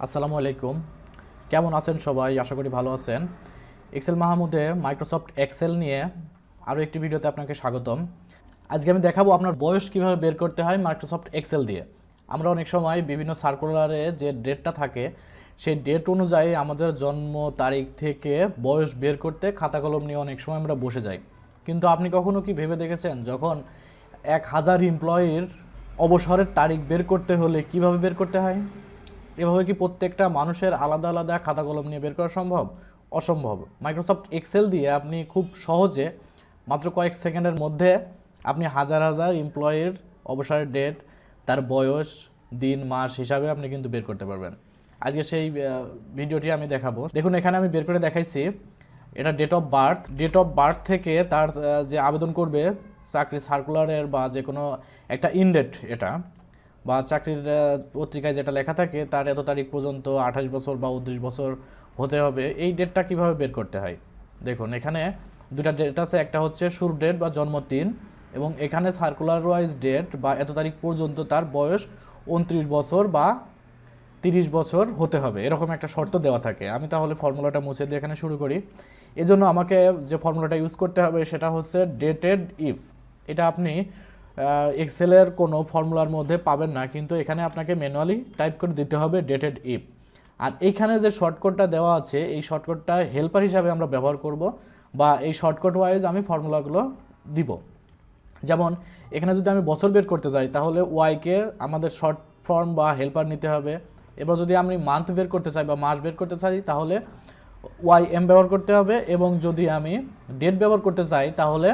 আসসালামু আলাইকুম। কেমন আছেন সবাই? আশা করি ভালো আছেন। এক্সেল মাহমুদে মাইক্রোসফট এক্সেল নিয়ে আরও একটি ভিডিওতে আপনাকে স্বাগতম। আজকে আমি দেখাবো আপনার বয়স কিভাবে বের করতে হয় মাইক্রোসফট এক্সেল দিয়ে। আমরা অনেক সময় বিভিন্ন সার্কুলারে যে ডেটটা থাকে সেই ডেট অনুযায়ী আমাদের জন্ম তারিখ থেকে বয়স বের করতে খাতা কলম নিয়ে অনেক সময় আমরা বসে যাই। কিন্তু আপনি কখনো কি ভেবে দেখেছেন যখন 1000 এমপ্লয়ির অবসরের তারিখ বের করতে হলে কিভাবে বের করতে হয়? এভাবে কি প্রত্যেকটা মানুষের আলাদা আলাদা খাতা কলম নিয়ে বের করা সম্ভব? অসম্ভব। মাইক্রোসফট এক্সেল দিয়ে আপনি খুব সহজে মাত্র কয়েক সেকেন্ডের মধ্যে আপনি হাজার হাজার এমপ্লয়ির অবসরের ডেট, তার বয়স, দিন, মাস হিসাবে আপনি কিন্তু বের করতে পারবেন। আজকে সেই ভিডিওটি আমি দেখাবো। দেখুন, এখানে আমি বের করে দেখাইছি। এটা ডেট অফ বার্থ থেকে তার যে আবেদন করবে চাকরি সার্কুলারের বা যে কোনো একটা ইনডেট, এটা বা চাকরির পত্রিকায় যেটা লেখা থাকে তার এত তারিখ পর্যন্ত 28 বছর বা 29 বছর হতে হবে, এই ডেটটা কিভাবে বের করতে হয়। দেখুন, এখানে দুটা ডেট আছে, একটা হচ্ছে শুরু ডেট বা জন্মদিন, এবং এখানে সার্কুলার ওয়াইজ ডেট বা এত তারিখ পর্যন্ত তার বয়স 29 বছর বা 30 বছর হতে হবে, এরকম একটা শর্ত দেওয়া থাকে। আমি তাহলে ফর্মুলাটা মুছে দিয়ে এখানে শুরু করি। এজন্য আমাকে যে ফর্মুলাটা ইউজ করতে হবে সেটা হচ্ছে ডেটেড ইফ। এটা আপনি এক্সেলের কোনো ফর্মুলার মধ্যে পাবেন না, কিন্তু এখানে আপনাকে ম্যানুয়ালি টাইপ করে দিতে হবে ডেটেড ইফ। আর এইখানে যে শর্টকাটটা দেওয়া আছে এই শর্টকাটটা হেল্পার হিসাবে আমরা ব্যবহার করব, বা এই শর্টকাট ওয়াইজ আমি ফর্মুলাগুলো দিব। যেমন এখানে যদি আমি বছর বের করতে যাই তাহলে ওয়াইকে আমাদের শর্ট ফর্ম বা হেল্পার নিতে হবে। এবার যদি আমি মান্থ বের করতে চাই বা মাস বের করতে চাই তাহলে ওয়াই এম ব্যবহার করতে হবে, এবং যদি আমি ডেট ব্যবহার করতে চাই তাহলে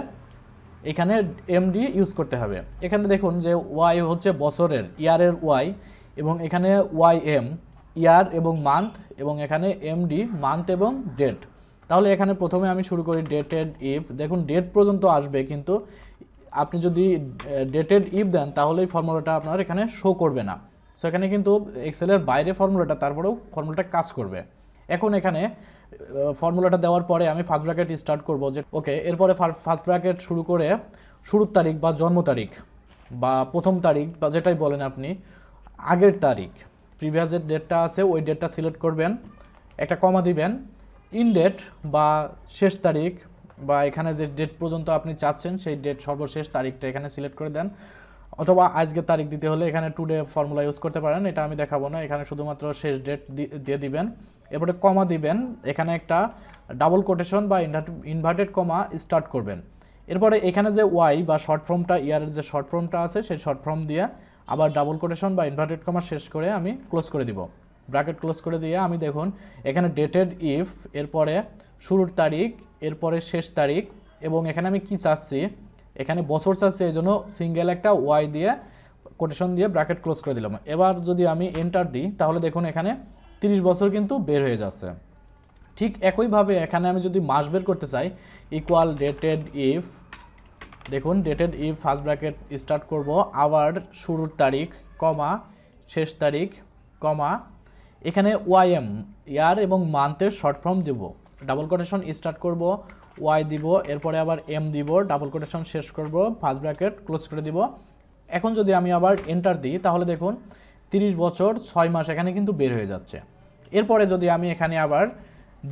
এখানে এমডি ইউজ করতে হবে। এখানে দেখুন যে ওয়াই হচ্ছে বছরের, ইয়ারের ওয়াই, এবং এখানে ওয়াই এম ইয়ার এবং মান্থ, এবং এখানে এমডি মান্থ এবং ডেট। তাহলে এখানে প্রথমে আমি শুরু করি ডেটেড ইফ। দেখুন, ডেট পর্যন্ত আসবে, কিন্তু আপনি যদি ডেটেড ইফ দেন তাহলে এই ফর্মুলাটা আপনার এখানে শো করবে না। সো এখানে কিন্তু এক্সেলের বাইরে ফর্মুলাটা, তারপরেও ফর্মুলাটা কাজ করবে। এখন এখানে ফর্মুলাটা দেওয়ার পরে আমি ফার্স্ট ব্র্যাকেট স্টার্ট করব, যে ওকে, এরপরে ফার্স্ট ব্র্যাকেট শুরু করে শুরুর তারিখ বা জন্ম তারিখ বা প্রথম তারিখ বা যেটাই বলেন আপনি, আগের তারিখ, প্রিভিয়াস যে ডেটটা আছে ওই ডেটটা সিলেক্ট করবেন, একটা কমা দিবেন, ইন ডেট বা শেষ তারিখ, বা এখানে যে ডেট পর্যন্ত আপনি চাচ্ছেন সেই ডেট সর্বশেষ তারিখটা এখানে সিলেক্ট করে দেন। অথবা আজকের তারিখ দিতে হলে এখানে টুডে ফর্মুলা ইউজ করতে পারেন, এটা আমি দেখাবো না। এখানে শুধুমাত্র শেষ ডেট দিয়ে দিবেন, এরপরে কমা দিবেন, এখানে একটা ডাবল কোটেশন বা ইনভার্টেড কমা স্টার্ট করবেন। এরপরে এখানে যে ওয়াই বা শর্ট ফর্মটা, ইয়ারের যে শর্ট ফর্মটা আছে সেই শর্ট ফর্ম দিয়ে আবার ডাবল কোটেশন বা ইনভার্টেড কমা শেষ করে আমি ক্লোজ করে দিব, ব্র্যাকেট ক্লোজ করে দিয়ে আমি দেখুন এখানে ডেটেড ইফ, এরপরে শুরুর তারিখ, এরপরে শেষ তারিখ, এবং এখানে আমি কি চাচ্ছি, এখানে বছর চাচ্ছি, এই জন্য সিঙ্গেল একটা ওয়াই দিয়ে কোটেশন দিয়ে ব্র্যাকেট ক্লোজ করে দিলাম। এবার যদি আমি এন্টার দিই তাহলে দেখুন এখানে 30 বছর কিন্তু বের হয়ে যাচ্ছে। ঠিক একইভাবে এখানে আমি যদি মাস বের করতে চাই, ইকুয়াল ডেটেড ইফ, দেখুন dated if first bracket start করব, আবার শুরুর তারিখ কমা শেষ তারিখ কমা, এখানে ওয়াইএম ইয়ার এবং মান্থের শর্ট ফর্ম দেব, ডাবল কোটেশন স্টার্ট করব, ওয়াই দিব, এরপরে আবার এম দিব, ডাবল কোটেশন শেষ করব, ফার্স্ট ব্র্যাকেট ক্লোজ করে দিব। এখন যদি আমি আবার এন্টার দিই তাহলে দেখুন 30 বছর 6 মাস এখানে কিন্তু বের হয়ে যাচ্ছে। এরপরে যদি আমি এখানে আবার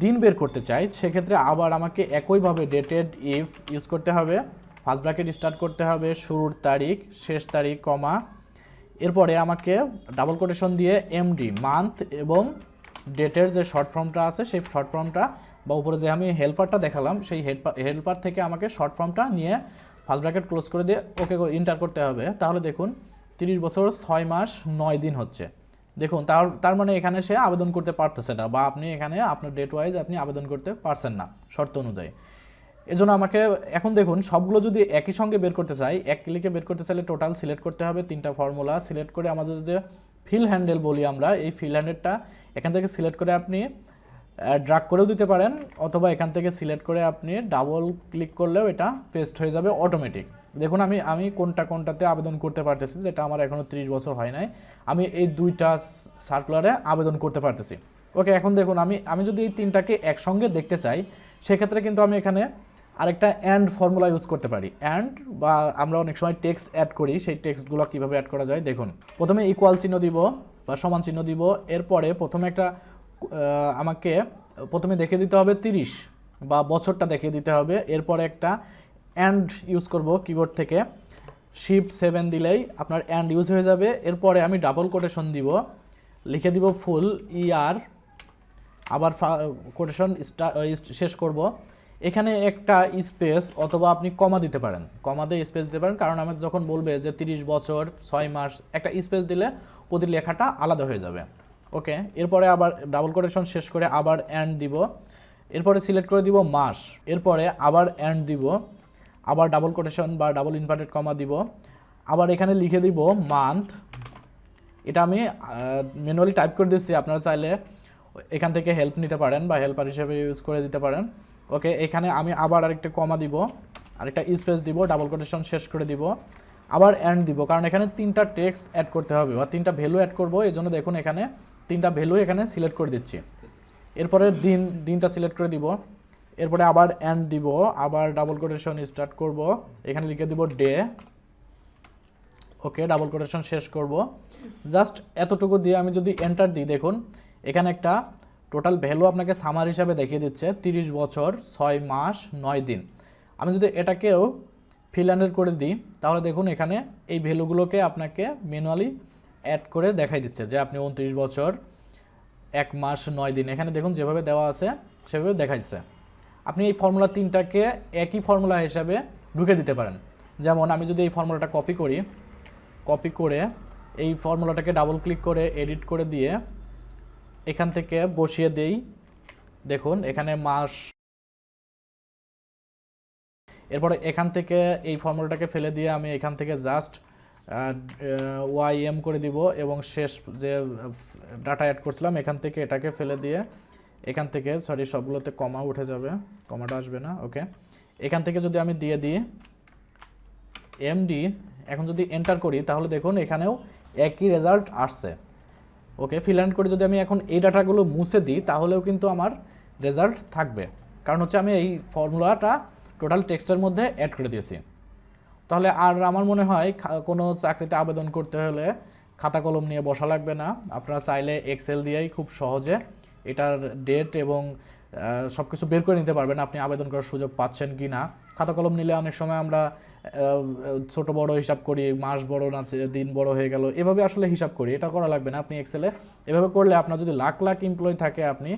দিন বের করতে চাই সেক্ষেত্রে আবার আমাকে একইভাবে ডেটেড ইফ ইউজ করতে হবে, ফার্স্ট ব্র্যাকেট স্টার্ট করতে হবে, শুরুর তারিখ শেষ তারিখ কমা, এরপরে আমাকে ডাবল কোটেশন দিয়ে এমডি মান্থ এবং ডেটের যে শর্ট ফর্মটা আছে সেই শর্ট ফর্মটা, বা উপরে যে আমি হেল্পারটা দেখালাম সেই হেল্পার থেকে আমাকে শর্ট ফর্মটা নিয়ে ফার্স্ট ব্র্যাকেট ক্লোজ করে দিয়ে ওকে ইন্টার করতে হবে। তাহলে দেখুন 30 বছর 6 মাস 9 দিন হচ্ছে। দেখুন তার মানে এখানে সে আবেদন করতে পারতেছে না, বা আপনি এখানে আপনার ডেট ওয়াইজ আপনি আবেদন করতে পারছেন না শর্ত অনুযায়ী। এজন্য আমাকে এখন দেখুন সবগুলো যদি একই সঙ্গে বের করতে চাই, এক ক্লিকে বের করতে চাইলে টোটাল সিলেক্ট করতে হবে 3টা ফর্মুলা সিলেক্ট করে, আমাদের যে ফিল হ্যান্ডেল বলি আমরা, এই ফিল হ্যান্ডেলটা এখান থেকে সিলেক্ট করে আপনি ড্রাগ করেও দিতে পারেন, অথবা এখান থেকে সিলেক্ট করে আপনি ডাবল ক্লিক করলেও এটা পেস্ট হয়ে যাবে অটোমেটিক। দেখুন আমি কোনটাতে আবেদন করতে পারতেছি, যেটা আমার এখনও 30 বছর হয় নাই, আমি এই দুইটা সার্কুলারে আবেদন করতে পারতেছি। ওকে, এখন দেখুন আমি যদি এই 3টাকে একসঙ্গে দেখতে চাই সেক্ষেত্রে কিন্তু আমি এখানে আরেকটা অ্যান্ড ফর্মুলা ইউজ করতে পারি। অ্যান্ড বা আমরা অনেক সময় টেক্সট অ্যাড করি, সেই টেক্সটগুলো কীভাবে অ্যাড করা যায় দেখুন, প্রথমে ইকুয়াল চিহ্ন দিব, বা সমান চিহ্ন দিব। এরপরে প্রথমে একটা আমাকে প্রথমে দেখিয়ে দিতে হবে 30 বা বছরটা দেখিয়ে দিতে হবে। এরপরে একটা অ্যান্ড ইউজ করব কিবোর্ড থেকে, শিফট 7 দিলেই আপনার অ্যান্ড ইউজ হয়ে যাবে। এরপরে আমি ডাবল কোটেশন দিব, লিখে দিব ফুল ইয়ার, আবার কোটেশন শেষ করব। এখানে একটা স্পেস অথবা আপনি কমা দিতে পারেন, কমা দিয়ে স্পেস দিতে পারেন, কারণ আমার যখন বলবে যে 30 বছর 6 মাস, একটা স্পেস দিলে প্রতি লেখাটা আলাদা হয়ে যাবে। ওকে, এরপরে আবার ডাবল কোটেশন শেষ করে আবার অ্যান্ড দিব, এরপরে সিলেক্ট করে দিব মাস, এরপরে আবার অ্যান্ড দিব, আবার ডাবল কোটেশন বা ডাবল ইনভার্টেড কমা দিব, আবার এখানে লিখে দিব মান্থ। এটা আমি ম্যানুয়ালি টাইপ করে দিচ্ছি, আপনারা চাইলে এখান থেকে হেল্প নিতে পারেন বা হেল্পার হিসেবে ইউজ করে দিতে পারেন। ওকে, এখানে আমি আবার আরেকটা কমা দিব, আরেকটা স্পেস দিব, ডাবল কোটেশন শেষ করে দিব, আবার অ্যান্ড দিব, কারণ এখানে 3টা টেক্সট অ্যাড করতে হবে বা 3টা ভ্যালু অ্যাড করব। এই জন্য দেখুন এখানে 3টা ভ্যালু এখানে সিলেক্ট করে দিচ্ছি। এরপরে দিনটা সিলেক্ট করে দিব, এরপরে আবার অ্যান্ড দিব, আবার ডাবল কোটেশন স্টার্ট করব, এখানে লিখে দিব ডে। ওকে, ডাবল কোটেশন শেষ করব। জাস্ট এতটুকু দিয়ে আমি যদি এন্টার দিই, দেখুন এখানে একটা টোটাল ভ্যালু আপনাকে সামার হিসাবে দেখিয়ে দিচ্ছে 30 বছর 6 মাস 9 দিন। আমি যদি এটাকেও ফিল অ্যান্ডের করে দিই, তাহলে দেখুন এখানে এই ভ্যালুগুলোকে আপনাকে ম্যানুয়ালি অ্যাড করে দেখাই দিচ্ছে যে আপনি 29 বছর 1 মাস 9 দিন। এখানে দেখুন যেভাবে দেওয়া আছে সেভাবে দেখাচ্ছে। আপনি এই ফর্মুলা 3টাকে একই ফর্মুলা হিসাবে ঢুকে দিতে পারেন। যেমন আমি যদি এই ফর্মুলাটা কপি করি, কপি করে এই ফর্মুলাটাকে ডাবল ক্লিক করে এডিট করে দিয়ে এখান থেকে বসিয়ে দেই, দেখুন এখানে মাস। এরপরে এখান থেকে এই ফর্মুলাটাকে ফেলে দিয়ে আমি এখান থেকে জাস্ট ওয়াইএম করে দিব এবং শেষ যে ডাটা অ্যাড করছিলাম এখান থেকে এটাকে ফেলে দিয়ে এখান থেকে সবগুলোতে কমা উঠে যাবে, কমাটা আসবে না। ওকে, এখান থেকে যদি আমি দিয়ে দিই এমডি, এখন যদি এন্টার করি তাহলে দেখুন এখানেও একই রেজাল্ট আসছে। ওকে, ফিল অ্যান্ড করে যদি আমি এখন এই ডাটাগুলো মুছে দিই তাহলেও কিন্তু আমার রেজাল্ট থাকবে, কারণ হচ্ছে আমি এই ফর্মুলাটা টোটাল টেক্সটের মধ্যে অ্যাড করে দিয়েছি। তাহলে আর আমার মনে হয় কোনো চাকরিতে আবেদন করতে হলে খাতা কলম নিয়ে বসা লাগবে না। আপনারা চাইলে এক্সেল দিয়েই খুব সহজে এটার ডেট এবং সব কিছু বের করে নিতে পারবেন আপনি আবেদন করার সুযোগ পাচ্ছেন কি না। খাতা কলম নিলে অনেক সময় আমরা ছোট বড় হিসাব করি, মাস বড় না দিন বড় হয়ে গেল, এভাবে আসলে হিসাব করি। এটা করা লাগবে না, আপনি এক্সেলে এভাবে করলে আপনার যদি লাখ লাখ এমপ্লয়ি থাকে আপনি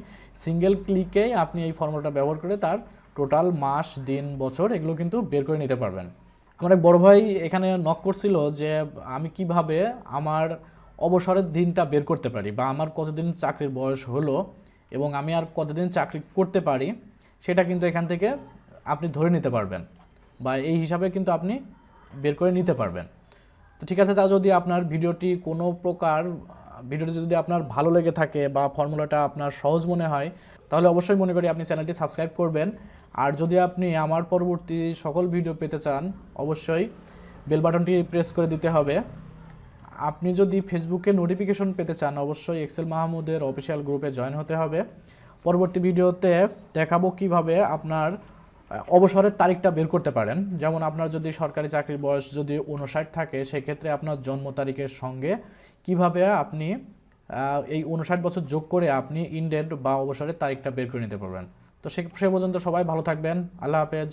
সিঙ্গেল ক্লিকেই আপনি এই ফর্মুলাটা ব্যবহার করে তার টোটাল মাস দিন বছর এগুলো কিন্তু বের করে নিতে পারবেন। আমার এক বড় ভাই এখানে নক করছিল যে আমি কিভাবে আমার অবসরের দিনটা বের করতে পারি বা আমার কতদিন চাকরির বয়স হলো এবং আমি আর কতদিন চাকরি করতে পারি সেটা কিন্তু এখান থেকে আপনি ধরে নিতে পারবেন বা এই হিসাবে কিন্তু আপনি বের করে নিতে পারবেন। তো ঠিক আছে, তা যদি আপনার ভিডিওটি যদি আপনার ভালো লেগে থাকে বা ফর্মুলাটা আপনার সহজ মনে হয় তাহলে অবশ্যই মনে করি আপনি চ্যানেলটি সাবস্ক্রাইব করবেন। আর যদি আপনি আমার পরবর্তী সকল ভিডিও পেতে চান অবশ্যই বেল বাটনটি প্রেস করে দিতে হবে। আপনি যদি ফেসবুকে নোটিফিকেশন পেতে চান অবশ্যই এক্সেল মাহমুদের অফিসিয়াল গ্রুপে জয়েন হতে হবে। পরবর্তী ভিডিওতে দেখাবো কিভাবে আপনার অবসরের তারিখটা বের করতে পারেন। যেমন আপনার যদি সরকারি চাকরির বয়স যদি 59 থাকে সেক্ষেত্রে আপনার জন্ম তারিখের সঙ্গে কিভাবে আপনি এই 59 বছর যোগ করে আপনি ইনডেড বা অবসরের তারিখটা বের করে নিতে পারবেন। তো সে পর্যন্ত সবাই ভালো থাকবেন। আল্লাহ হাফেজ।